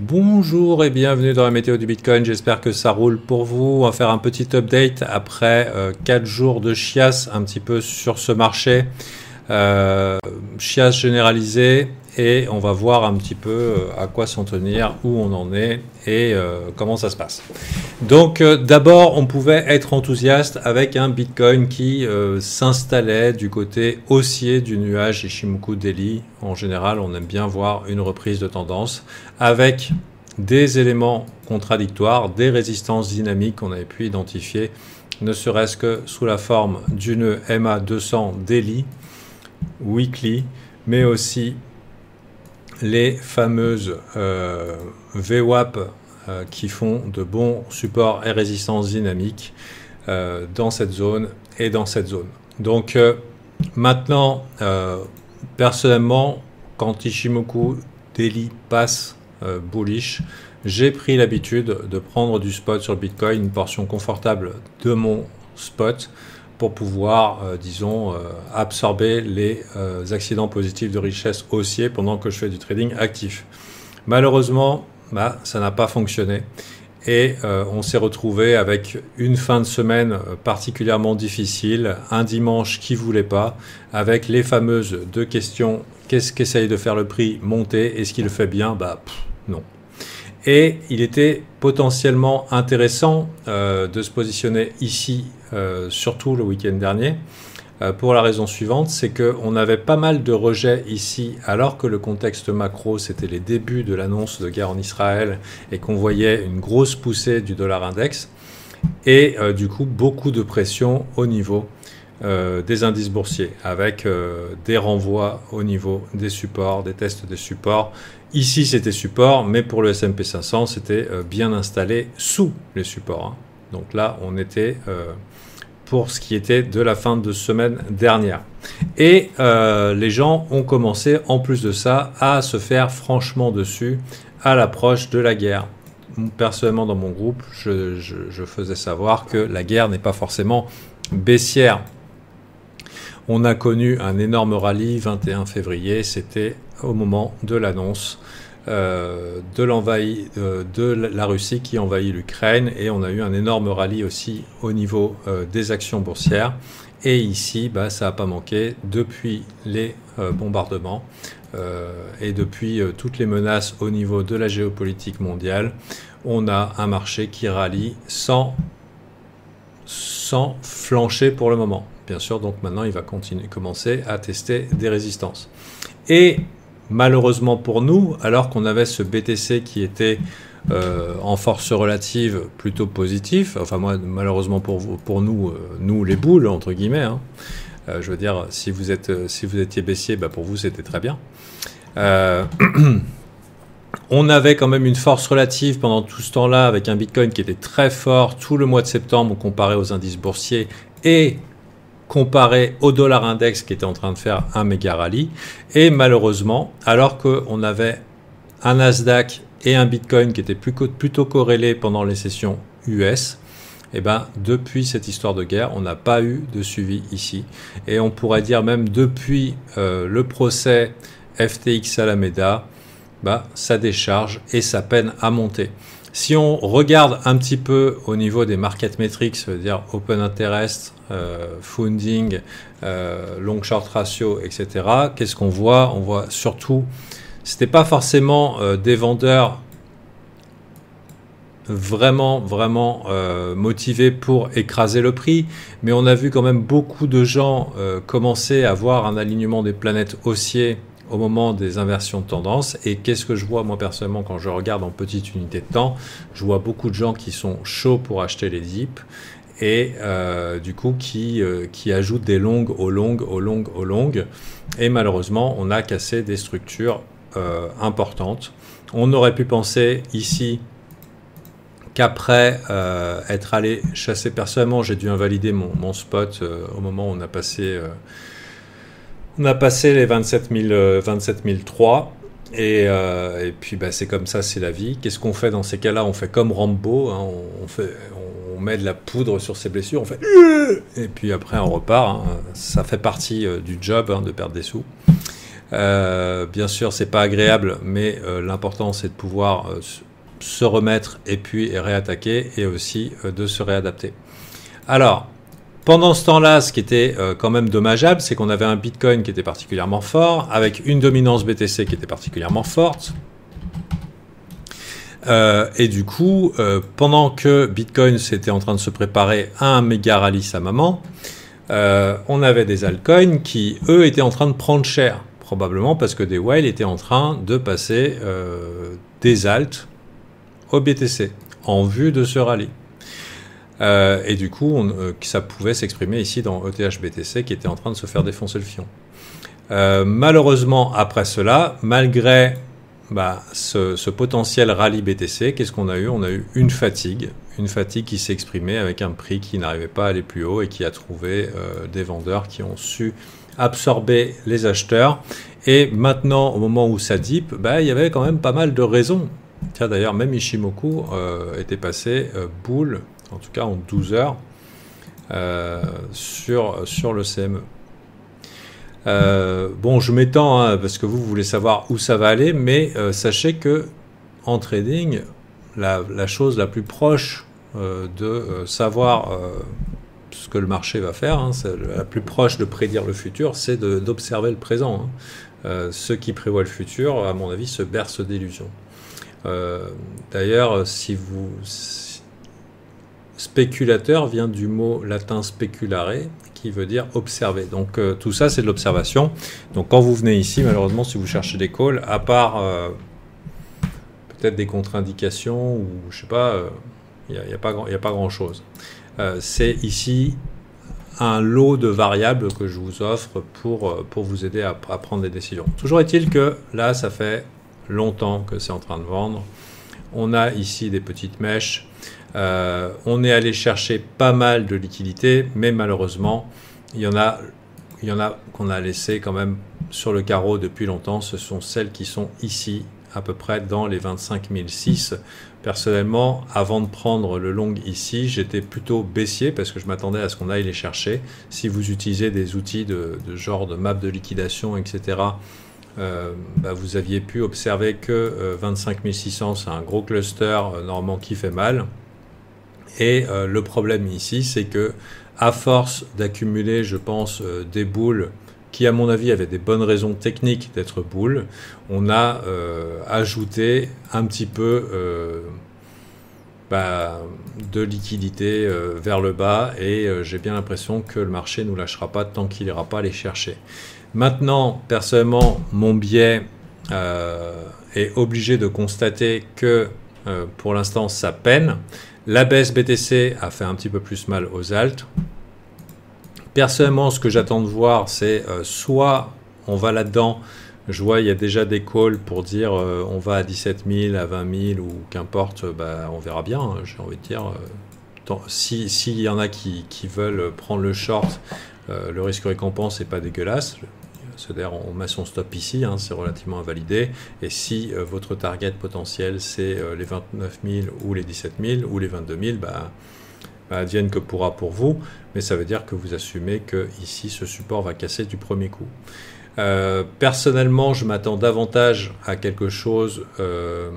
Bonjour et bienvenue dans la météo du Bitcoin, j'espère que ça roule pour vous. On va faire un petit update après 4 jours de chiasse un petit peu sur ce marché. Chiasse généralisée et on va voir un petit peu à quoi s'en tenir, où on en est et comment ça se passe. Donc d'abord on pouvait être enthousiaste avec un Bitcoin qui s'installait du côté haussier du nuage Ichimoku Daily. En général on aime bien voir une reprise de tendance avec des éléments contradictoires, des résistances dynamiques qu'on avait pu identifier, ne serait-ce que sous la forme d'une MA200 Daily, weekly, mais aussi les fameuses VWAP qui font de bons supports et résistances dynamiques dans cette zone et dans cette zone. Donc maintenant, personnellement, quand Ichimoku Daily passe bullish, j'ai pris l'habitude de prendre du spot sur le Bitcoin, une portion confortable de mon spot, pour pouvoir, disons, absorber les accidents positifs de richesse haussiers pendant que je fais du trading actif. Malheureusement, ça n'a pas fonctionné et on s'est retrouvé avec une fin de semaine particulièrement difficile, un dimanche qui voulait pas, avec les fameuses deux questions: qu'est-ce qu'essaye de faire le prix? Monter. Est-ce qu'il le fait bien? Non. Et il était potentiellement intéressant de se positionner ici, surtout le week-end dernier, pour la raison suivante, c'est qu'on avait pas mal de rejets ici, alors que le contexte macro, c'était les débuts de l'annonce de guerre en Israël et qu'on voyait une grosse poussée du dollar index et du coup beaucoup de pression au niveau des indices boursiers, avec des renvois au niveau des supports, des tests des supports. Ici, c'était support, mais pour le S&P 500, c'était bien installé sous les supports. Donc là, on était pour ce qui était de la fin de semaine dernière. Et les gens ont commencé, en plus de ça, à se faire franchement dessus à l'approche de la guerre. Personnellement, dans mon groupe, je faisais savoir que la guerre n'est pas forcément baissière. On a connu un énorme rallye 21 février, c'était au moment de l'annonce de la Russie qui envahit l'Ukraine, et on a eu un énorme rallye aussi au niveau des actions boursières. Et ici, ça n'a pas manqué depuis les bombardements et depuis toutes les menaces au niveau de la géopolitique mondiale. On a un marché qui rallie sans flancher pour le moment. Bien sûr, donc maintenant, il va commencer à tester des résistances. Et malheureusement pour nous, alors qu'on avait ce BTC qui était en force relative plutôt positif, enfin moi, malheureusement pour nous, nous les boules, entre guillemets, je veux dire, si vous étiez baissier, pour vous, c'était très bien. On avait quand même une force relative pendant tout ce temps-là, avec un Bitcoin qui était très fort tout le mois de septembre comparé aux indices boursiers et comparé au dollar index qui était en train de faire un méga rallye. Et malheureusement, alors qu'on avait un Nasdaq et un Bitcoin qui étaient plutôt corrélés pendant les sessions US, depuis cette histoire de guerre, on n'a pas eu de suivi ici. Et on pourrait dire même depuis le procès FTX Alameda, ça décharge et ça peine à monter. Si on regarde un petit peu au niveau des market metrics, c'est-à-dire open interest, funding, long short ratio, etc., qu'est-ce qu'on voit? On voit surtout, c'était pas forcément des vendeurs vraiment motivés pour écraser le prix, mais on a vu quand même beaucoup de gens commencer à voir un alignement des planètes haussiers au moment des inversions de tendance. Et qu'est-ce que je vois moi personnellement quand je regarde en petite unité de temps? Je vois beaucoup de gens qui sont chauds pour acheter les dips et du coup qui ajoutent des longues aux longues, et malheureusement on a cassé des structures importantes. On aurait pu penser ici qu'après être allé chasser, personnellement j'ai dû invalider mon spot au moment où on a passé les 27 003 et puis c'est comme ça, c'est la vie. Qu'est-ce qu'on fait dans ces cas-là? On fait comme Rambo, on met de la poudre sur ses blessures, on fait et puis après on repart. Ça fait partie du job de perdre des sous. Bien sûr, c'est pas agréable, mais l'important c'est de pouvoir se remettre et puis réattaquer et aussi de se réadapter. Alors, pendant ce temps-là, ce qui était quand même dommageable, c'est qu'on avait un Bitcoin qui était particulièrement fort, avec une dominance BTC qui était particulièrement forte. Et du coup, pendant que Bitcoin s'était en train de se préparer à un méga rallye sa maman, on avait des altcoins qui, eux, étaient en train de prendre cher. Probablement parce que des whales étaient en train de passer des alts au BTC en vue de ce rallye. Et du coup, ça pouvait s'exprimer ici dans ETH BTC qui était en train de se faire défoncer le fion. Malheureusement, après cela, malgré ce potentiel rallye BTC, qu'est-ce qu'on a eu? On a eu une fatigue qui s'est exprimée avec un prix qui n'arrivait pas à aller plus haut et qui a trouvé des vendeurs qui ont su absorber les acheteurs. Et maintenant, au moment où ça dip, il y avait quand même pas mal de raisons. Tiens, d'ailleurs, même Ishimoku était passé bull, en tout cas en 12 heures, sur le CME. Bon, je m'étends parce que vous voulez savoir où ça va aller, mais sachez que en trading, la chose la plus proche de savoir ce que le marché va faire, la plus proche de prédire le futur, c'est d'observer le présent. Ceux qui prévoient le futur, à mon avis, se bercent d'illusions. D'ailleurs, spéculateur vient du mot latin speculare, qui veut dire observer. Donc tout ça, c'est de l'observation. Donc quand vous venez ici, malheureusement, si vous cherchez des calls, à part peut-être des contre-indications, ou je sais pas, il n'y a pas grand-chose. C'est ici un lot de variables que je vous offre pour vous aider à prendre des décisions. Toujours est-il que là, ça fait longtemps que c'est en train de vendre. On a ici des petites mèches. On est allé chercher pas mal de liquidités, mais malheureusement, il y en a qu'on a laissé quand même sur le carreau depuis longtemps. Ce sont celles qui sont ici, à peu près dans les 25 006. Personnellement, avant de prendre le long ici, j'étais plutôt baissier parce que je m'attendais à ce qu'on aille les chercher. Si vous utilisez des outils de genre de map de liquidation, etc., vous aviez pu observer que 25 600, c'est un gros cluster normalement qui fait mal. Et le problème ici, c'est que à force d'accumuler, je pense, des boules qui, à mon avis, avaient des bonnes raisons techniques d'être boules, on a ajouté un petit peu de liquidité vers le bas, et j'ai bien l'impression que le marché ne nous lâchera pas tant qu'il n'ira pas les chercher. Maintenant, personnellement, mon biais est obligé de constater que pour l'instant, ça peine. La baisse BTC a fait un petit peu plus mal aux alts. Personnellement, ce que j'attends de voir, c'est soit on va là-dedans, je vois il y a déjà des calls pour dire on va à 17 000, à 20 000 ou qu'importe, on verra bien, j'ai envie de dire. S'il y en a qui veulent prendre le short, le risque récompense n'est pas dégueulasse. C'est-à-dire on met son stop ici, c'est relativement invalidé. Et si votre target potentiel c'est les 29 000 ou les 17 000 ou les 22 000, advienne que pourra pour vous. Mais ça veut dire que vous assumez que ici ce support va casser du premier coup. Personnellement, je m'attends davantage à quelque chose. En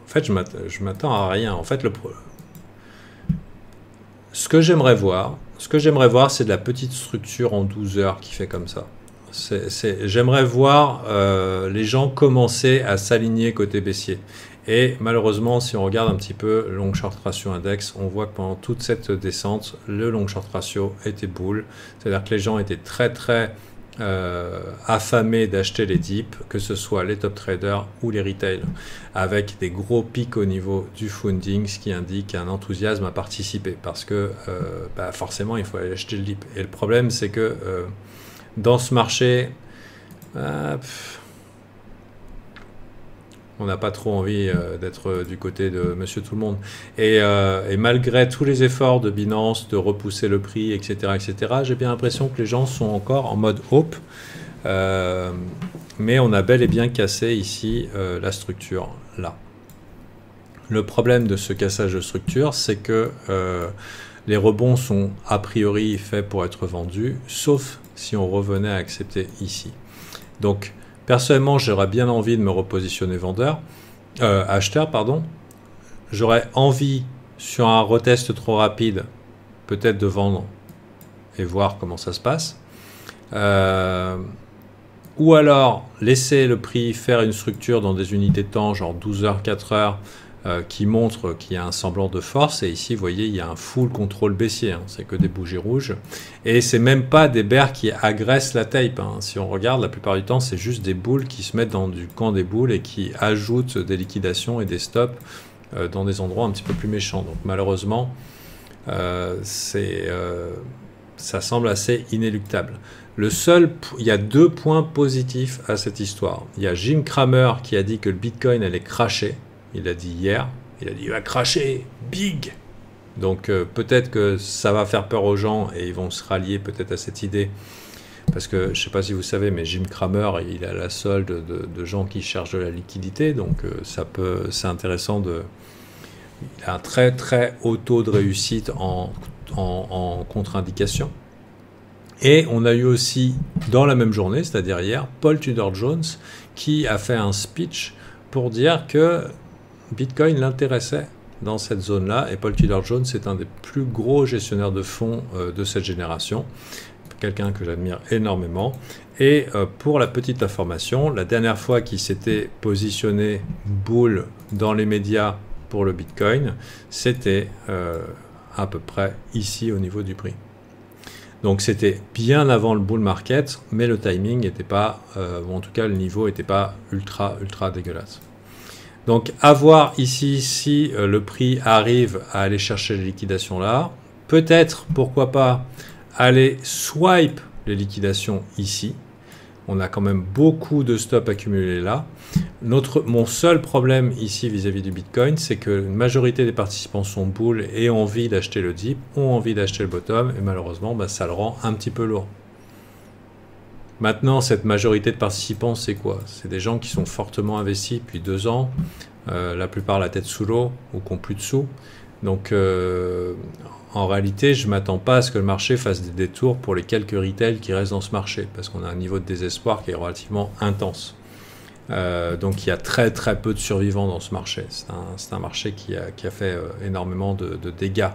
fait, je m'attends à rien. En fait, ce que j'aimerais voir, c'est de la petite structure en 12 heures qui fait comme ça. J'aimerais voir les gens commencer à s'aligner côté baissier. Et malheureusement, si on regarde un petit peu le long short ratio index, on voit que pendant toute cette descente, le long short ratio était bull. C'est-à-dire que les gens étaient très très affamés d'acheter les dips, que ce soit les top traders ou les retail, avec des gros pics au niveau du funding, ce qui indique un enthousiasme à participer, parce que forcément il faut aller acheter le dip. Et le problème, c'est que dans ce marché, on n'a pas trop envie d'être du côté de Monsieur Tout-le-Monde. Et malgré tous les efforts de Binance de repousser le prix, etc., j'ai bien l'impression que les gens sont encore en mode hope. Mais on a bel et bien cassé ici la structure là. Le problème de ce cassage de structure, c'est que les rebonds sont a priori faits pour être vendus, sauf si on revenait à accepter ici. Donc, personnellement, j'aurais bien envie de me repositionner acheteur, pardon. J'aurais envie, sur un retest trop rapide, peut-être de vendre et voir comment ça se passe. Ou alors, laisser le prix faire une structure dans des unités de temps, genre 12 heures, 4 heures, qui montre qu'il y a un semblant de force. Et ici, vous voyez, il y a un full contrôle baissier. Hein. C'est que des bougies rouges. Et c'est même pas des bears qui agressent la tape. Hein. Si on regarde, la plupart du temps, c'est juste des boules qui se mettent dans du camp des boules et qui ajoutent des liquidations et des stops dans des endroits un petit peu plus méchants. Donc malheureusement, ça semble assez inéluctable. Il y a 2 points positifs à cette histoire. Il y a Jim Cramer qui a dit que le Bitcoin allait crasher. Il l'a dit hier. Il a dit il va crasher, big. Donc peut-être que ça va faire peur aux gens et ils vont se rallier peut-être à cette idée. Parce que je ne sais pas si vous savez, mais Jim Cramer, il a la solde de gens qui cherchent de la liquidité. Donc c'est intéressant il a un très très haut taux de réussite en contre-indication. Et on a eu aussi, dans la même journée, c'est-à-dire hier, Paul Tudor Jones qui a fait un speech pour dire que Bitcoin l'intéressait dans cette zone-là. Et Paul Tudor Jones est un des plus gros gestionnaires de fonds de cette génération, quelqu'un que j'admire énormément. Et pour la petite information, la dernière fois qu'il s'était positionné bull dans les médias pour le Bitcoin, c'était à peu près ici au niveau du prix. Donc c'était bien avant le bull market, mais le timing n'était pas, ou en tout cas le niveau n'était pas ultra dégueulasse. Donc à voir ici si le prix arrive à aller chercher les liquidations là. Peut-être, pourquoi pas, aller swipe les liquidations ici. On a quand même beaucoup de stops accumulés là. Mon seul problème ici vis-à-vis du Bitcoin, c'est que une majorité des participants sont bull et ont envie d'acheter le dip, ont envie d'acheter le bottom, et malheureusement, ça le rend un petit peu lourd. Maintenant, cette majorité de participants, c'est quoi? C'est des gens qui sont fortement investis depuis 2 ans, la plupart la tête sous l'eau ou qui n'ont plus de sous. Donc, en réalité, je ne m'attends pas à ce que le marché fasse des détours pour les quelques retails qui restent dans ce marché, parce qu'on a un niveau de désespoir qui est relativement intense. Donc il y a très très peu de survivants dans ce marché. C'est un marché qui a fait énormément de dégâts.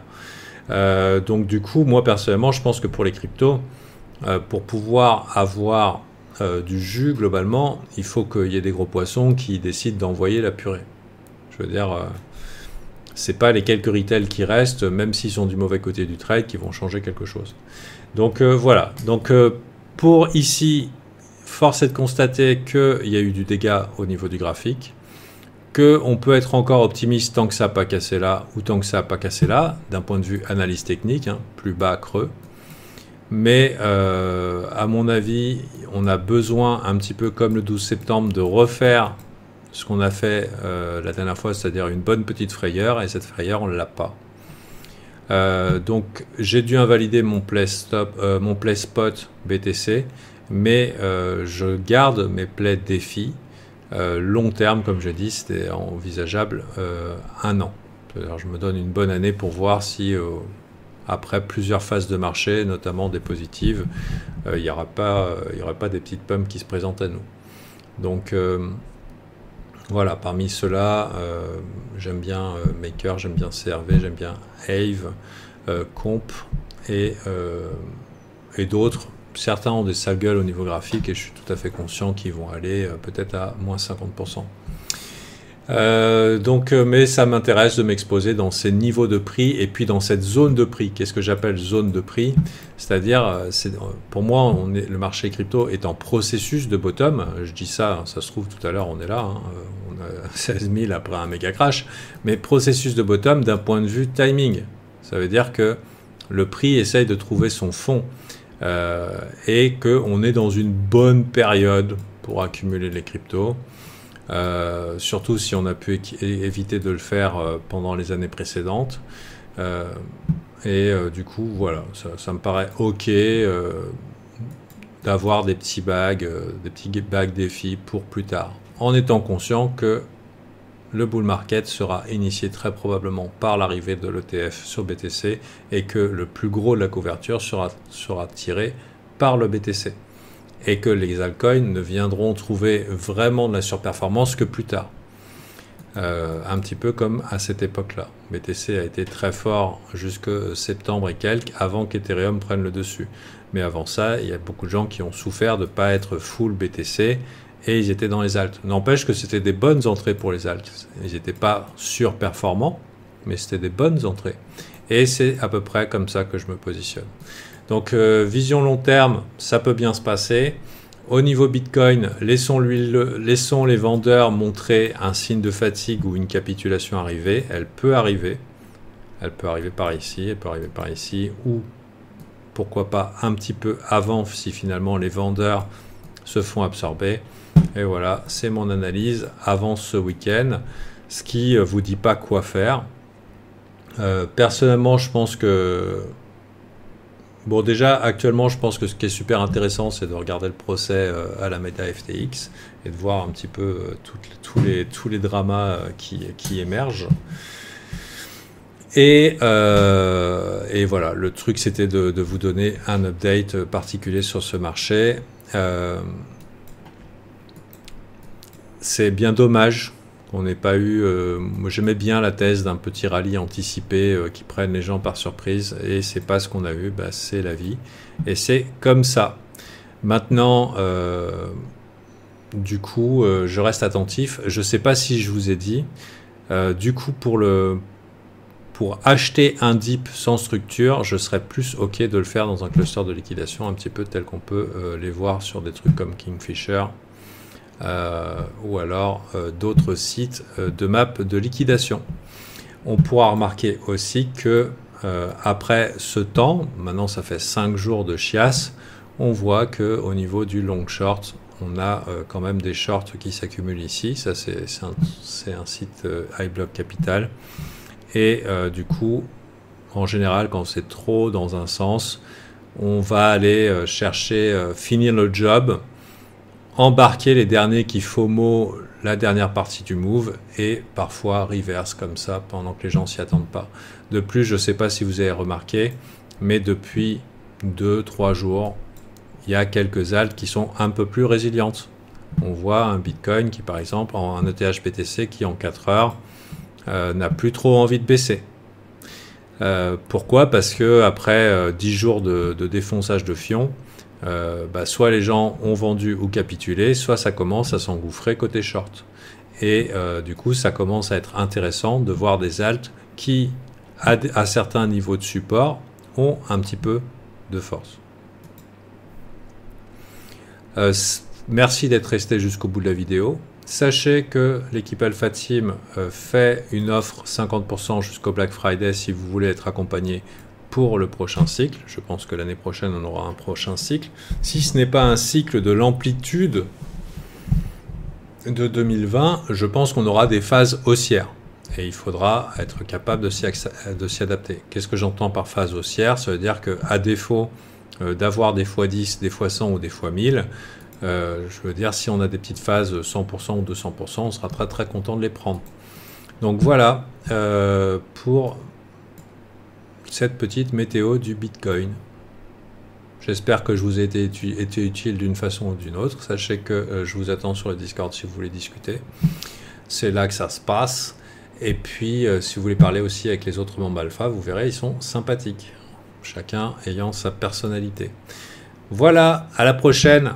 Donc du coup, moi personnellement, je pense que pour les cryptos, pour pouvoir avoir du jus globalement, il faut qu'il y ait des gros poissons qui décident d'envoyer la purée. Je veux dire, c'est pas les quelques retails qui restent, même s'ils sont du mauvais côté du trade, qui vont changer quelque chose. Donc voilà. Donc pour ici, force est de constater qu'il y a eu du dégât au niveau du graphique, qu'on peut être encore optimiste tant que ça n'a pas cassé là ou tant que ça n'a pas cassé là, d'un point de vue analyse technique, hein, plus bas, creux. Mais à mon avis, on a besoin, un petit peu comme le 12 septembre, de refaire ce qu'on a fait la dernière fois, c'est-à-dire une bonne petite frayeur, et cette frayeur, on ne l'a pas. Donc j'ai dû invalider mon play spot BTC, mais je garde mes plays défis long terme, comme je dis, c'était envisageable 1 an. Alors, je me donne une bonne année pour voir si après plusieurs phases de marché, notamment des positives, il n'y aurait pas des petites pumps qui se présentent à nous. Donc voilà, parmi ceux-là, j'aime bien Maker, j'aime bien CRV, j'aime bien Ave, Comp et d'autres. Certains ont des sales gueules au niveau graphique et je suis tout à fait conscient qu'ils vont aller peut-être à moins 50%. Mais ça m'intéresse de m'exposer dans ces niveaux de prix et puis dans cette zone de prix. Qu'est-ce que j'appelle zone de prix? C'est-à-dire, pour moi, le marché crypto est en processus de bottom. Je dis ça, ça se trouve tout à l'heure, on est là. Hein, on a 16 000 après un méga crash. Mais processus de bottom d'un point de vue timing. Ça veut dire que le prix essaye de trouver son fond. Et qu'on est dans une bonne période pour accumuler les cryptos, surtout si on a pu éviter de le faire pendant les années précédentes. Du coup, voilà, ça me paraît ok d'avoir des petits bags défis pour plus tard, en étant conscient que le bull market sera initié très probablement par l'arrivée de l'ETF sur BTC et que le plus gros de la couverture sera tiré par le BTC. Et que les altcoins ne viendront trouver vraiment de la surperformance que plus tard. Un petit peu comme à cette époque-là. BTC a été très fort jusque septembre et quelques, avant qu'Ethereum prenne le dessus. Mais avant ça, il y a beaucoup de gens qui ont souffert de ne pas être full BTC, et ils étaient dans les alts. N'empêche que c'était des bonnes entrées pour les alts. Ils n'étaient pas surperformants, mais c'était des bonnes entrées. Et c'est à peu près comme ça que je me positionne. Donc, vision long terme, ça peut bien se passer. Au niveau Bitcoin, laissons les vendeurs montrer un signe de fatigue ou une capitulation arriver. Elle peut arriver. Elle peut arriver par ici, elle peut arriver par ici, ou pourquoi pas un petit peu avant si finalement les vendeurs se font absorber. Et voilà, c'est mon analyse avant ce week-end, ce qui ne vous dit pas quoi faire. Personnellement, je pense que... Bon, déjà, actuellement, je pense que ce qui est super intéressant, c'est de regarder le procès à la Meta FTX et de voir un petit peu tous les dramas qui émergent. Et voilà, le truc, c'était de vous donner un update particulier sur ce marché. C'est bien dommage qu'on n'ait pas eu... moi, j'aimais bien la thèse d'un petit rallye anticipé qui prenne les gens par surprise, et c'est pas ce qu'on a eu. Bah, c'est la vie, et c'est comme ça. Maintenant, du coup, je reste attentif. Je sais pas si je vous ai dit, du coup, pour acheter un dip sans structure, je serais plus OK de le faire dans un cluster de liquidation, un petit peu tel qu'on peut les voir sur des trucs comme Kingfisher, ou alors d'autres sites de map de liquidation. On pourra remarquer aussi que après ce temps, maintenant ça fait 5 jours de chiasse, on voit qu'au niveau du long short, on a quand même des shorts qui s'accumulent ici. Ça, c'est un site iBlock Capital. Et du coup, en général, quand c'est trop dans un sens, on va aller chercher, finir le job, embarquer les derniers qui FOMO la dernière partie du move, et parfois reverse comme ça pendant que les gens s'y attendent pas. De plus, je ne sais pas si vous avez remarqué, mais depuis 2-3 jours, il y a quelques alts qui sont un peu plus résilientes. On voit un Bitcoin qui, par exemple, un ETH BTC qui en 4 heures n'a plus trop envie de baisser. Pourquoi? Parce que après 10 jours de défonçage de fion, soit les gens ont vendu ou capitulé, soit ça commence à s'engouffrer côté short. Et du coup, ça commence à être intéressant de voir des alts qui, à certains niveaux de support, ont un petit peu de force. Merci d'être resté jusqu'au bout de la vidéo. Sachez que l'équipe Alpha Team fait une offre 50% jusqu'au Black Friday si vous voulez être accompagné pour le prochain cycle. Je pense que l'année prochaine, on aura un prochain cycle. Si ce n'est pas un cycle de l'amplitude de 2020, je pense qu'on aura des phases haussières. Et il faudra être capable de s'y adapter. Qu'est-ce que j'entends par phase haussière? Ça veut dire qu'à défaut d'avoir des x10, des x100 ou des x1000, je veux dire, si on a des petites phases 100% ou 200%, on sera très très content de les prendre. Donc voilà pour cette petite météo du Bitcoin. J'espère que je vous ai été utile d'une façon ou d'une autre. Sachez que je vous attends sur le Discord si vous voulez discuter. C'est là que ça se passe. Et puis, si vous voulez parler aussi avec les autres membres alpha, vous verrez, ils sont sympathiques. Chacun ayant sa personnalité. Voilà, à la prochaine.